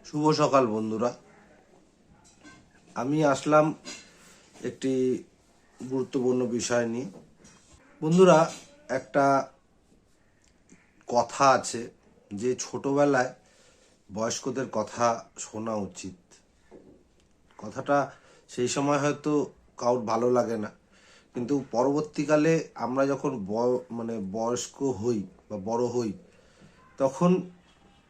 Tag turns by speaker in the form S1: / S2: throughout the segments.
S1: শুভ সকাল বন্ধুরা। আমি আসলাম একটি গুরুত্বপূর্ণ বিষয় নিয়ে। বন্ধুরা, একটা কথা আছে যে ছোটবেলায় বয়স্কদের কথা শোনা উচিত। কথাটা সেই সময় হয়তো কারোর ভালো লাগে না, কিন্তু পরবর্তীকালে আমরা যখন বয়স্ক হই বা বড় হই, তখন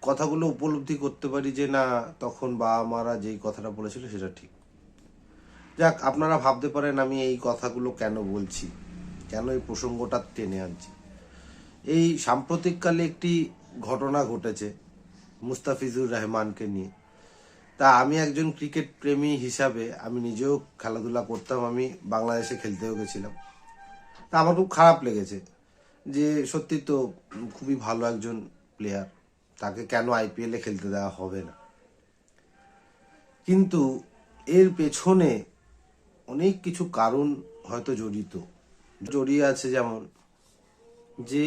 S1: কথাগুলো উপলব্ধি করতে পারি যে না, তখন বাবা মারা যেই কথাটা বলেছিল সেটা ঠিক। যাক, আপনারা ভাবতে পারেন আমি এই কথাগুলো কেন বলছি, কেন এই প্রসঙ্গটা টেনে আনছি। এই সাম্প্রতিককালে একটি ঘটনা ঘটেছে মুস্তাফিজুর রহমানকে নিয়ে। তা আমি একজন ক্রিকেট প্রেমী হিসাবে আমি নিজেও খেলাধুলা করতাম, আমি বাংলাদেশে খেলতেও গেছিলাম। তা আমার খুব খারাপ লেগেছে যে সত্যি তো খুবই ভালো একজন প্লেয়ার, তাকে কেন আইপিএলে খেলতে দেওয়া হবে না। কিন্তু এর পেছনে অনেক কিছু কারণ হয়তো জড়িয়ে আছে। যেমন যে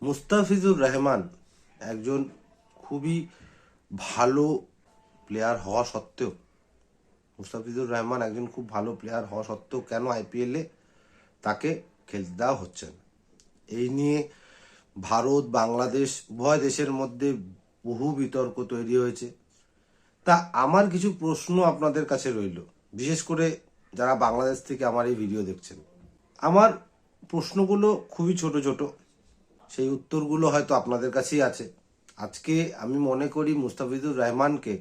S1: মুস্তাফিজুর রহমান একজন খুবই ভালো প্লেয়ার হওয়া সত্ত্বেও খুব ভালো প্লেয়ার হওয়া সত্ত্বেও কেন আইপিএলে তাকে খেলতে দেওয়া হচ্ছে না, এই নিয়ে ভারত বাংলাদেশ উভয় দেশের মধ্যে বহু বিতর্ক তৈরি হয়েছে। তা আমার কিছু প্রশ্ন আপনাদের কাছে রইল, বিশেষ করে যারা বাংলাদেশ থেকে আমার এই ভিডিও দেখছেন। আমার প্রশ্নগুলো খুবই ছোট ছোট, সেই উত্তরগুলো হয়তো আপনাদের কাছেই আছে। আজকে আমি মনে করি মুস্তাফিজুর রহমানকে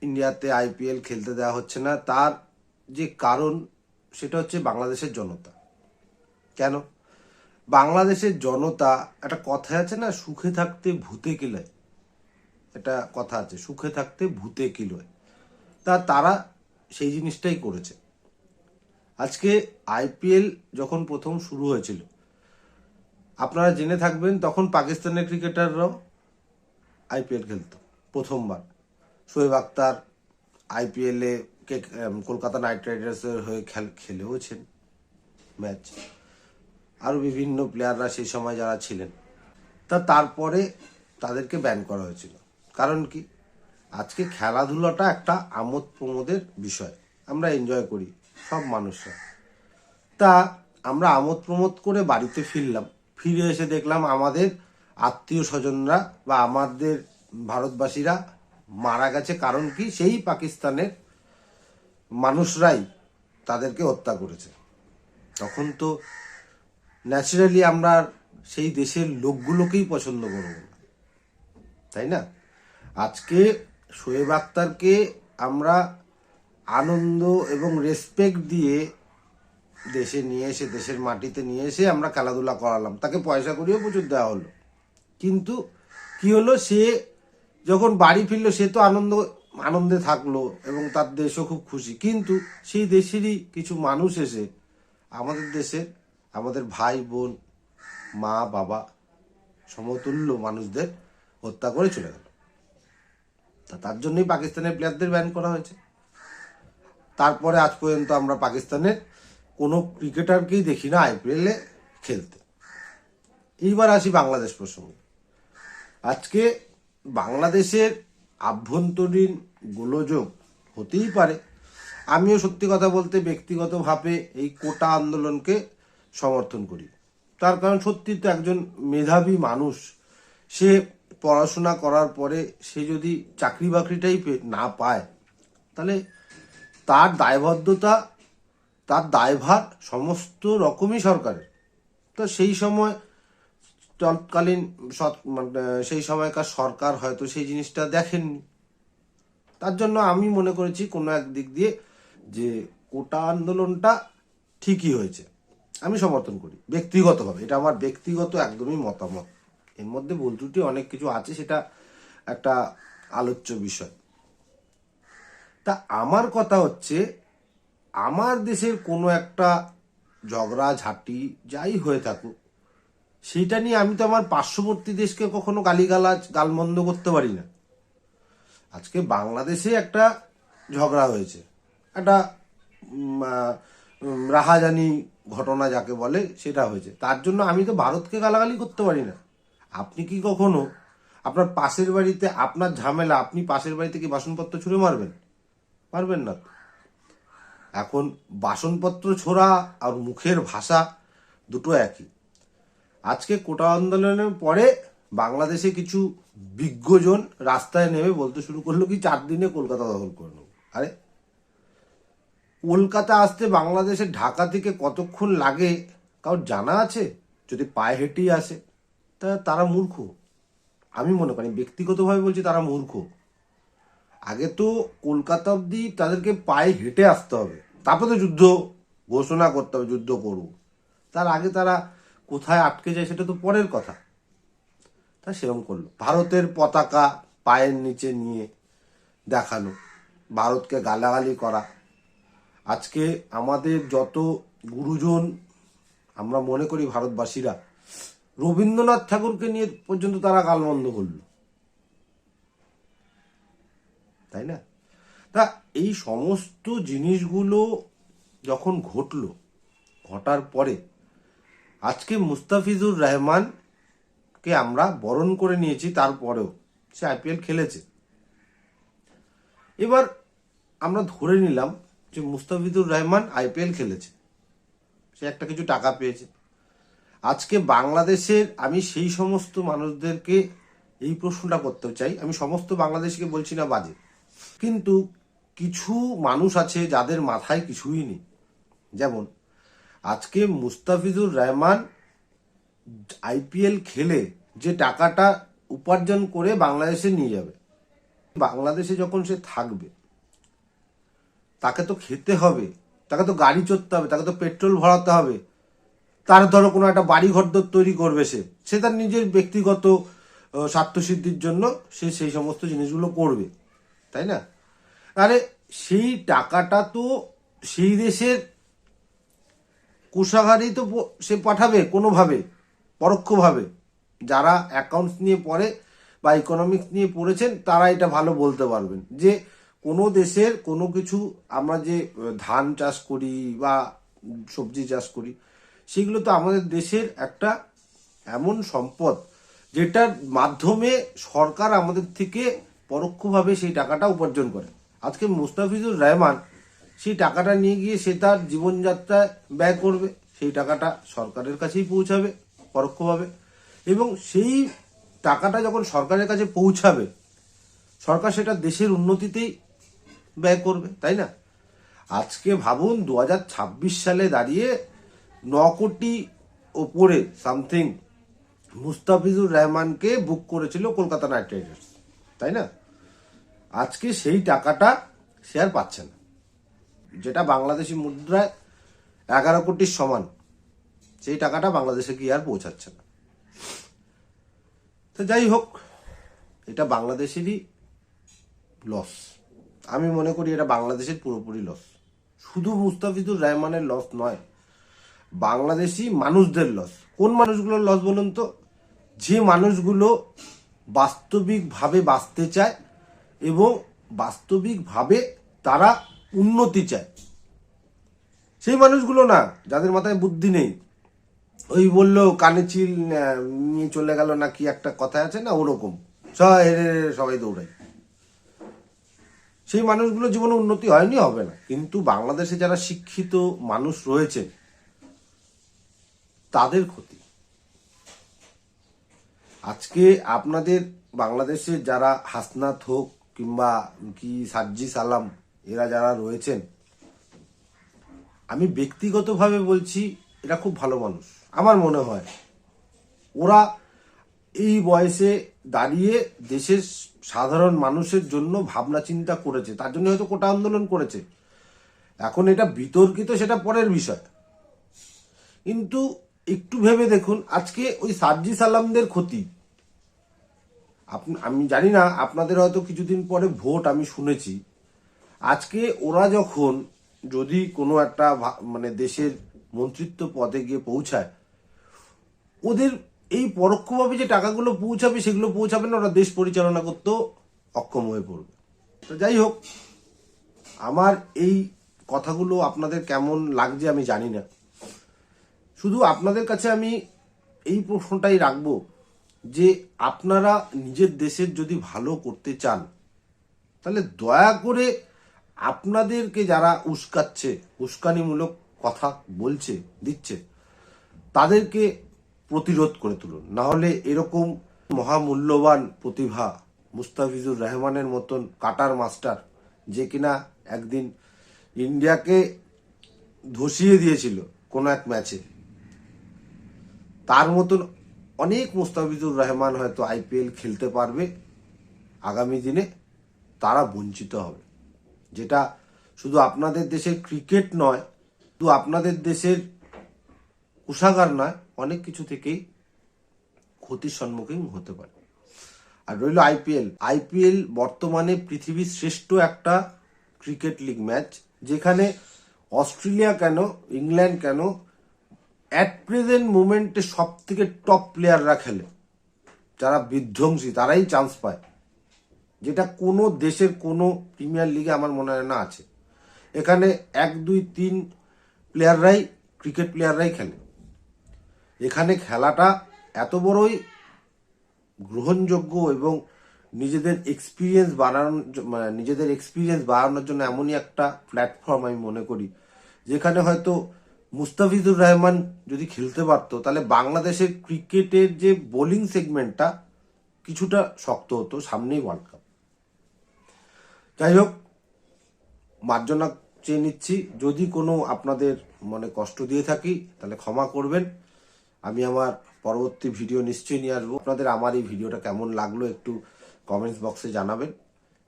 S1: ইন্ডিয়াতে আইপিএল খেলতে দেওয়া হচ্ছে না, তার যে কারণ সেটা হচ্ছে বাংলাদেশের জনতা। কেন? বাংলাদেশের জনতা, একটা কথা আছে না, সুখে থাকতে ভূতে কিলায়, একটা কথা আছে, সুখে থাকতে ভূতে কিলোয়। তারা সেই জিনিসটাই করেছে। আজকে আইপিএল যখন প্রথম শুরু হয়েছিল, আপনারা জেনে থাকবেন তখন পাকিস্তানের ক্রিকেটাররাও আইপিএল খেলতো প্রথমবার। শোয়েব আখতার আইপিএলে কলকাতা নাইট রাইডার্সের হয়ে খেলেওছেন ম্যাচ, আরও বিভিন্ন প্লেয়াররা সেই সময় যারা ছিলেন। তারপরে তাদেরকে ব্যান করা হয়েছিল। কারণ কি? আজকে খেলাধুলাটা একটা আমোদ প্রমোদের বিষয়, আমরা এনজয় করি সব মানুষরা। তা আমরা আমোদ প্রমোদ করে বাড়িতে ফিরলাম, ফিরে এসে দেখলাম আমাদের আত্মীয় স্বজনরা বা আমাদের ভারতবাসীরা মারা গেছে। কারণ কি? সেই পাকিস্তানের মানুষরাই তাদেরকে হত্যা করেছে। তখন তো ন্যাচারালি আমরা সেই দেশের লোকগুলোকেই পছন্দ করব না, তাই না? আজকে শোয়েব আখতারকে আমরা আনন্দ এবং রেসপেক্ট দিয়ে দেশে নিয়ে এসে, দেশের মাটিতে নিয়ে এসে আমরা খেলাধুলা করালাম, তাকে পয়সা করিও প্রচুর দেওয়া হলো। কিন্তু কি হলো, সে যখন বাড়ি ফিরলো সে তো আনন্দে থাকলো এবং তার দেশও খুব খুশি। কিন্তু সেই দেশেরই কিছু মানুষ এসে আমাদের দেশের, আমাদের ভাই বোন, মা বাবা, সমতুল্য মানুষদের হত্যা করে চলে গেল। তার জন্যই পাকিস্তানের প্লেয়ারদের ব্যান করা হয়েছে। তারপরে আজ পর্যন্ত আমরা পাকিস্তানের কোনো ক্রিকেটারকেই দেখি না আইপিএলে খেলতে। এইবার আসি বাংলাদেশ প্রসঙ্গে। আজকে বাংলাদেশের আভ্যন্তরীণ গোলযোগ হতেই পারে। আমিও সত্যি কথা বলতে ব্যক্তিগতভাবে এই কোটা আন্দোলনকে সমর্থন করি। তার কারণ সত্যি তো একজন মেধাবী মানুষ, সে পড়াশোনা করার পরে সে যদি চাকরি বাকরিটাই না পায়, তাহলে তার দায়বদ্ধতা, তার দায়ভার সমস্ত রকমই সরকারের। তো সেই সময় তৎকালীন সেই সময়কার সরকার হয়তো সেই জিনিসটা দেখেননি। তার জন্য আমি মনে করেছি কোনো এক দিক দিয়ে যে কোটা আন্দোলনটা ঠিকই হয়েছে, আমি সমর্থন করি ব্যক্তিগতভাবে। এটা আমার ব্যক্তিগত একদমই মতামত, এর মধ্যে ভুল ত্রুটি অনেক কিছু আছে, সেটা একটা আলোচ্য বিষয়। তা আমার কথা হচ্ছে, আমার দেশের কোনো একটা ঝগড়া ঝাঁটি যাই হয়ে থাকুক, সেইটা নিয়ে আমি তো আমার পার্শ্ববর্তী দেশকে কখনো গালমন্দ করতে পারি না। আজকে বাংলাদেশে একটা ঝগড়া হয়েছে, একটা রাহাজানি ঘটনা যাকে বলে সেটা হয়েছে, তার জন্য আমি তো ভারতকে গালাগালি করতে পারি না। আপনি কি কখনো আপনার পাশের বাড়িতে আপনার ঝামেলা, আপনি পাশের বাড়িতে কি বাসনপত্র ছুঁড়ে মারবেন? পারবেন না। এখন বাসনপত্র ছোড়া আর মুখের ভাষা দুটো একই। আজকে কোটা আন্দোলনের পরে বাংলাদেশে কিছু বিজ্ঞজন রাস্তায় নেমে বলতে শুরু করলো কি 4 দিনে কলকাতা দখল করে নেব। আরে কলকাতা আসতে বাংলাদেশের ঢাকা থেকে কতক্ষণ লাগে কারোর জানা আছে? যদি পায়ে হেঁটেই আসে তা তারা মূর্খ। আমি মনে করি, ব্যক্তিগতভাবে বলছি, তারা মূর্খ। আগে তো কলকাতা অবধি তাদেরকে পায়ে হেঁটে আসতে হবে, তারপরে তো যুদ্ধ ঘোষণা করতে হবে, যুদ্ধ করব। তার আগে তারা কোথায় আটকে যায় সেটা তো পরের কথা। তা সেরকম করলো, ভারতের পতাকা পায়ের নিচে নিয়ে দেখানো, ভারতকে গালাগালি করা। আজকে আমাদের যত গুরুজন আমরা মনে করি ভারতবাসীরা, রবীন্দ্রনাথ ঠাকুরকে নিয়ে পর্যন্ত তারা গালমন্দ করলো, তাই না? তা এই সমস্ত জিনিসগুলো যখন ঘটার পরে আজকে মুস্তাফিজুর রহমানকে আমরা বরণ করে নিয়েছি, তারপরেও সে আইপিএল খেলেছে। এবার আমরা ধরে নিলাম যে মুস্তাফিজুর রহমান আইপিএল খেলেছে, সে একটা কিছু টাকা পেয়েছে। আজকে বাংলাদেশের, আমি সেই সমস্ত মানুষদেরকে এই প্রশ্নটা করতে চাই, আমি সমস্ত বাংলাদেশকে বলছি না বাজে, কিন্তু কিছু মানুষ আছে যাদের মাথায় কিছুই নেই। যেমন আজকে মুস্তাফিজুর রহমান আইপিএল খেলে যে টাকাটা উপার্জন করে বাংলাদেশে নিয়ে যাবে, বাংলাদেশে যখন সে থাকবে তাকে তো খেতে হবে, তাকে তো গাড়ি চড়তে হবে, তাকে তো পেট্রোল ভরাতে হবে, তার ধরো কোনো একটা বাড়ি ঘর তৈরি করবে, সে তার নিজের ব্যক্তিগত স্বার্থসিদ্ধির জন্য সে সেই সমস্ত জিনিসগুলো করবে, তাই না? আরে সেই টাকাটা তো সেই দেশের কোষাগারেই তো সে পাঠাবে কোনোভাবে, পরোক্ষভাবে। যারা অ্যাকাউন্টস নিয়ে পড়ে বা ইকোনমিক্স নিয়ে পড়েছেন তারা এটা ভালো বলতে পারবেন যে কোনো দেশের কোনো কিছু, আমরা যে ধান চাষ করি বা সবজি চাষ করি, সেগুলো তো আমাদের দেশের একটা এমন সম্পদ যেটার মাধ্যমে সরকার আমাদের থেকে পরোক্ষভাবে সেই টাকাটা উপার্জন করে। আজকে মুস্তাফিজুর রহমান সেই টাকাটা নিয়ে গিয়ে সে তার জীবনযাত্রায় ব্যয় করবে, সেই টাকাটা সরকারের কাছেই পৌঁছাবে পরোক্ষভাবে, এবং সেই টাকাটা যখন সরকারের কাছে পৌঁছাবে সরকার সেটা দেশের উন্নতিতেই ব্যয় করবে, তাই না? আজকে ভাবুন 2026 সালে দাঁড়িয়ে 9 কোটি ওপরে সামথিং মুস্তাফিজুর রহমানকে বুক করেছিল কলকাতা নাইট রাইডার্স, তাই না? আজকে সেই টাকাটা সে আর পাচ্ছে না, যেটা বাংলাদেশি মুদ্রায় 11 কোটির সমান, সেই টাকাটা বাংলাদেশে গিয়ে আর পৌঁছাচ্ছে না। তো যাই হোক, এটা বাংলাদেশেরই লস। আমি মনে করি এটা বাংলাদেশের পুরোপুরি লস। শুধু মুস্তাফিজুর রহমানের লস নয়, বাংলাদেশি মানুষদের লস। কোন মানুষগুলোর লস বলুন তো? যে মানুষগুলো বাস্তবিকভাবে বাঁচতে চায় এবং বাস্তবিকভাবে তারা উন্নতি চায়, সেই মানুষগুলো না, যাদের মাথায় বুদ্ধি নেই। ওই বললো কানে চিল নিয়ে চলে গেল না কি একটা কথা আছে না, ওরকম সবাই দৌড়ায়। সেই মানুষগুলো জীবনে উন্নতি হয়নি, হবে না। কিন্তু বাংলাদেশে যারা শিক্ষিত মানুষ রয়েছে তাদের ক্ষতি। আজকে আপনাদের বাংলাদেশে যারা হাসনাত হোক কিংবা কি সাজ্জিস আলম, এরা যারা রয়েছেন, আমি ব্যক্তিগতভাবে বলছি এরা খুব ভালো মানুষ আমার মনে হয়। ওরা এই বয়সে দাঁড়িয়ে দেশের সাধারণ মানুষের জন্য ভাবনা চিন্তা করেছে, তার জন্য হয়তো কোটা আন্দোলন করেছে। এখন এটা বিতর্কিত, সেটা পরের বিষয়, কিন্তু একটু ভেবে দেখুন আজকে ওই সাজ্জিস আলমদের ক্ষতি। আমি জানি না, আপনাদের হয়তো কিছুদিন পরে ভোট, আমি শুনেছি। আজকে ওরা যখন যদি কোনো একটা মানে দেশের মন্ত্রিত্ব পদে গিয়ে পৌঁছায়, ওদের এই পরোক্ষভাবে যে টাকাগুলো পৌঁছাবে সেগুলো পৌঁছাবে না, ওরা দেশ পরিচালনা করতেও অক্ষম হয়ে পড়বে। তো যাই হোক, আমার এই কথাগুলো আপনাদের কেমন লাগছে আমি জানি না। শুধু আপনাদের কাছে আমি এই প্রশ্নটাই রাখবো যে আপনারা নিজের দেশের যদি ভালো করতে চান তাহলে দয়া করে আপনাদেরকে যারা উস্কাচ্ছে, উস্কানিমূলক কথা বলছে দিচ্ছে, তাদেরকে প্রতিরোধ করে তুলুন। না হলে এরকম মহামূল্যবান প্রতিভা মুস্তাফিজুর রহমানের মতন কাটার মাস্টার, যে কিনা একদিন ইন্ডিয়াকে ধসিয়ে দিয়েছিল কোনো এক ম্যাচে, তার মতন অনেক মুস্তাফিজুর রহমান হয়তো আইপিএল খেলতে পারবে আগামী দিনে, তারা বঞ্চিত হবে। যেটা শুধু আপনাদের দেশের ক্রিকেট নয়, শুধু আপনাদের দেশের কোষাগার নয়, অনেক কিছু থেকেই ক্ষতির সম্মুখীন হতে পারে। আর রইল আইপিএল বর্তমানে পৃথিবীর শ্রেষ্ঠ একটা ক্রিকেট লিগ ম্যাচ, যেখানে অস্ট্রেলিয়া কেন, ইংল্যান্ড কেন, অ্যাট প্রেজেন্ট মুমেন্টে সব থেকে টপ প্লেয়াররা খেলে, যারা বিধ্বংসী, তারাই চান্স পায়, যেটা কোনো দেশের কোনো প্রিমিয়ার লিগে আমার মনে হয় না আছে। এখানে 1, 2, 3 প্লেয়াররাই, ক্রিকেট প্লেয়াররাই খেলে। এখানে খেলাটা এত বড়ই গ্রহণযোগ্য এবং নিজেদের এক্সপিরিয়েন্স বাড়ানোর জন্য এমনই একটা প্ল্যাটফর্ম আমি মনে করি, যেখানে হয়তো মুস্তাফিজুর রহমান যদি খেলতে পারতো তাহলে বাংলাদেশের ক্রিকেটের যে বোলিং সেগমেন্টটা কিছুটা শক্ত হতো, সামনেই ওয়ার্ল্ড কাপ। যাই হোক, মার্জনা চেয়ে নিচ্ছি, যদি কোনো আপনাদের মনে কষ্ট দিয়ে থাকি তাহলে ক্ষমা করবেন। আমি আমার পরবর্তী ভিডিও নিশ্চয়ই নিয়ে আসবো। আপনাদের আমার এই ভিডিওটা কেমন লাগলো একটু কমেন্টস বক্সে জানাবেন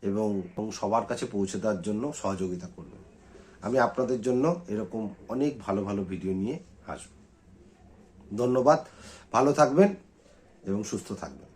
S1: এবং সবার কাছে পৌঁছে দেওয়ার জন্য সহযোগিতা করবেন। আমি আপনাদের জন্য এরকম অনেক ভালো ভালো ভিডিও নিয়ে আসবো। ধন্যবাদ, ভালো থাকবেন এবং সুস্থ থাকবেন।